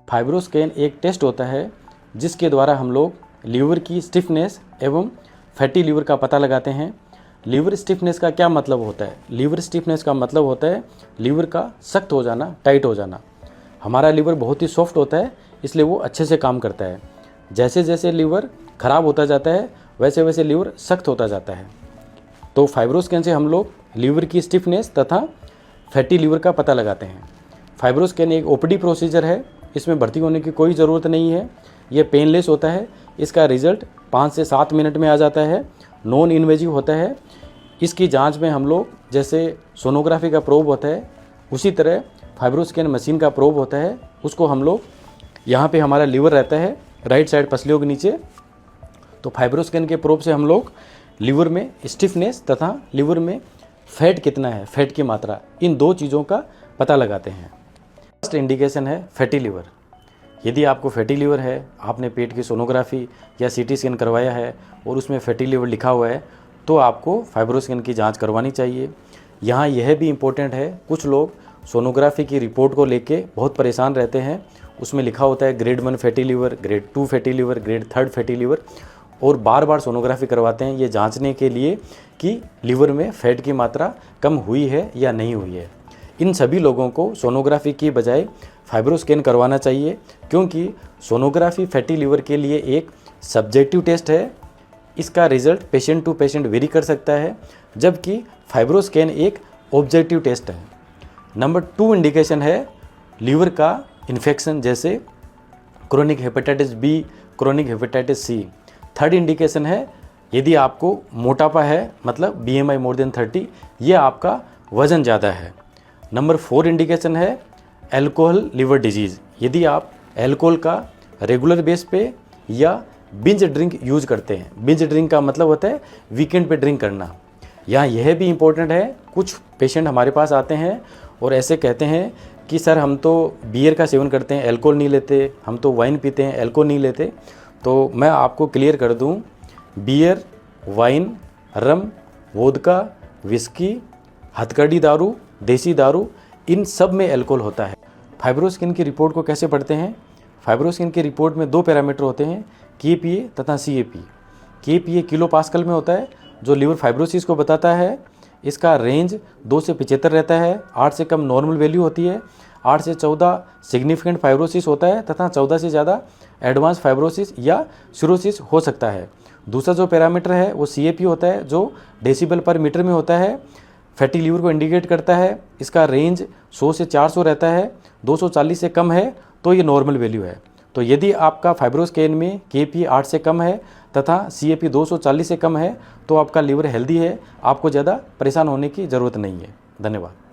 Fibroscan एक test होता है जिसके द्वारा हम लोग लीवर की स्टिफनेस एवं फैटी लीवर का पता लगाते हैं। लीवर स्टिफनेस का क्या मतलब होता है? लीवर स्टिफनेस का मतलब होता है लीवर का सख्त हो जाना, टाइट हो जाना। हमारा लीवर बहुत ही सॉफ्ट होता है, इसलिए वो अच्छे से काम करता है। जैसे जैसे लीवर ख़राब होता जाता है वैसे वैसे लीवर सख्त होता जाता है। तो फाइब्रोस्कैन से हम लोग लीवर की स्टिफनेस तथा फैटी लीवर का पता लगाते हैं। फाइब्रोस्कैन एक ओपीडी प्रोसीजर है, इसमें भर्ती होने की कोई ज़रूरत नहीं है। ये पेनलेस होता है। इसका रिज़ल्ट 5 से 7 मिनट में आ जाता है। नॉन इन्वेजिव होता है। इसकी जांच में हम लोग जैसे सोनोग्राफी का प्रोब होता है उसी तरह फाइब्रोस्कैन मशीन का प्रोब होता है। उसको हम लोग यहाँ पे हमारा लीवर रहता है राइट साइड पसलियों के नीचे, तो फाइब्रोस्कैन के प्रोब से हम लोग लीवर में स्टिफनेस तथा लीवर में फैट कितना है, फैट की मात्रा, इन दो चीज़ों का पता लगाते हैं। फर्स्ट इंडिकेशन है फैटी लीवर। यदि आपको फैटी लीवर है, आपने पेट की सोनोग्राफी या सीटी स्कैन करवाया है और उसमें फैटी लीवर लिखा हुआ है, तो आपको फाइब्रोस्कैन की जांच करवानी चाहिए। यहाँ यह भी इम्पोर्टेंट है, कुछ लोग सोनोग्राफी की रिपोर्ट को लेके बहुत परेशान रहते हैं। उसमें लिखा होता है grade 1 fatty liver, grade 2 fatty liver, grade 3 fatty liver, और बार बार सोनोग्राफी करवाते हैं ये जांचने के लिए कि लीवर में फैट की मात्रा कम हुई है या नहीं हुई है। इन सभी लोगों को सोनोग्राफी की बजाय फाइब्रोस्कैन करवाना चाहिए, क्योंकि सोनोग्राफी फैटी लीवर के लिए एक सब्जेक्टिव टेस्ट है। इसका result patient to patient vary कर सकता है, जबकि फाइब्रोस्कैन एक ऑब्जेक्टिव टेस्ट है। नंबर 2 इंडिकेशन है लीवर का इन्फेक्शन, जैसे chronic hepatitis B, chronic hepatitis C. Third indication है यदि आपको मोटापा है, मतलब BMI मोर देन 30, ये आपका वज़न ज़्यादा है। नंबर 4 इंडिकेशन है अल्कोहल लिवर डिजीज़। यदि आप अल्कोहल का रेगुलर बेस पे या बिंज ड्रिंक यूज करते हैं। बिंज ड्रिंक का मतलब होता है वीकेंड पे ड्रिंक करना। यहाँ यह भी इम्पोर्टेंट है, कुछ पेशेंट हमारे पास आते हैं और ऐसे कहते हैं कि सर हम तो बियर का सेवन करते हैं, अल्कोहल नहीं लेते, हम तो वाइन पीते हैं, अल्कोहल नहीं लेते। तो मैं आपको क्लियर कर दूं, बियर, वाइन, रम, वोदका, विस्की, हथकड़ी दारू, देसी दारू, इन सब में अल्कोहल होता है। फाइब्रोस्कैन की रिपोर्ट को कैसे पढ़ते हैं? फाइब्रोस्कैन की रिपोर्ट में 2 पैरामीटर होते हैं, KPA तथा CAP। KPA किलो पास्कल में होता है, जो लिवर फाइब्रोसिस को बताता है। इसका रेंज 2 से 75 रहता है। 8 से कम नॉर्मल वैल्यू होती है। 8 से 14 सिग्निफिकेंट फाइब्रोसिस होता है तथा 14 से ज़्यादा एडवांस फाइब्रोसिस या सिरोसिस हो सकता है। दूसरा जो पैरामीटर है वो CAP होता है, जो डेसिबल पर मीटर में होता है। फैटी लीवर को इंडिकेट करता है। इसका रेंज 100 से 400 रहता है। 240 से कम है तो ये नॉर्मल वैल्यू है। तो यदि आपका फाइब्रोस्कैन में KPA 8 से कम है तथा CAP 240 से कम है तो आपका लीवर हेल्दी है, आपको ज़्यादा परेशान होने की ज़रूरत नहीं है। धन्यवाद।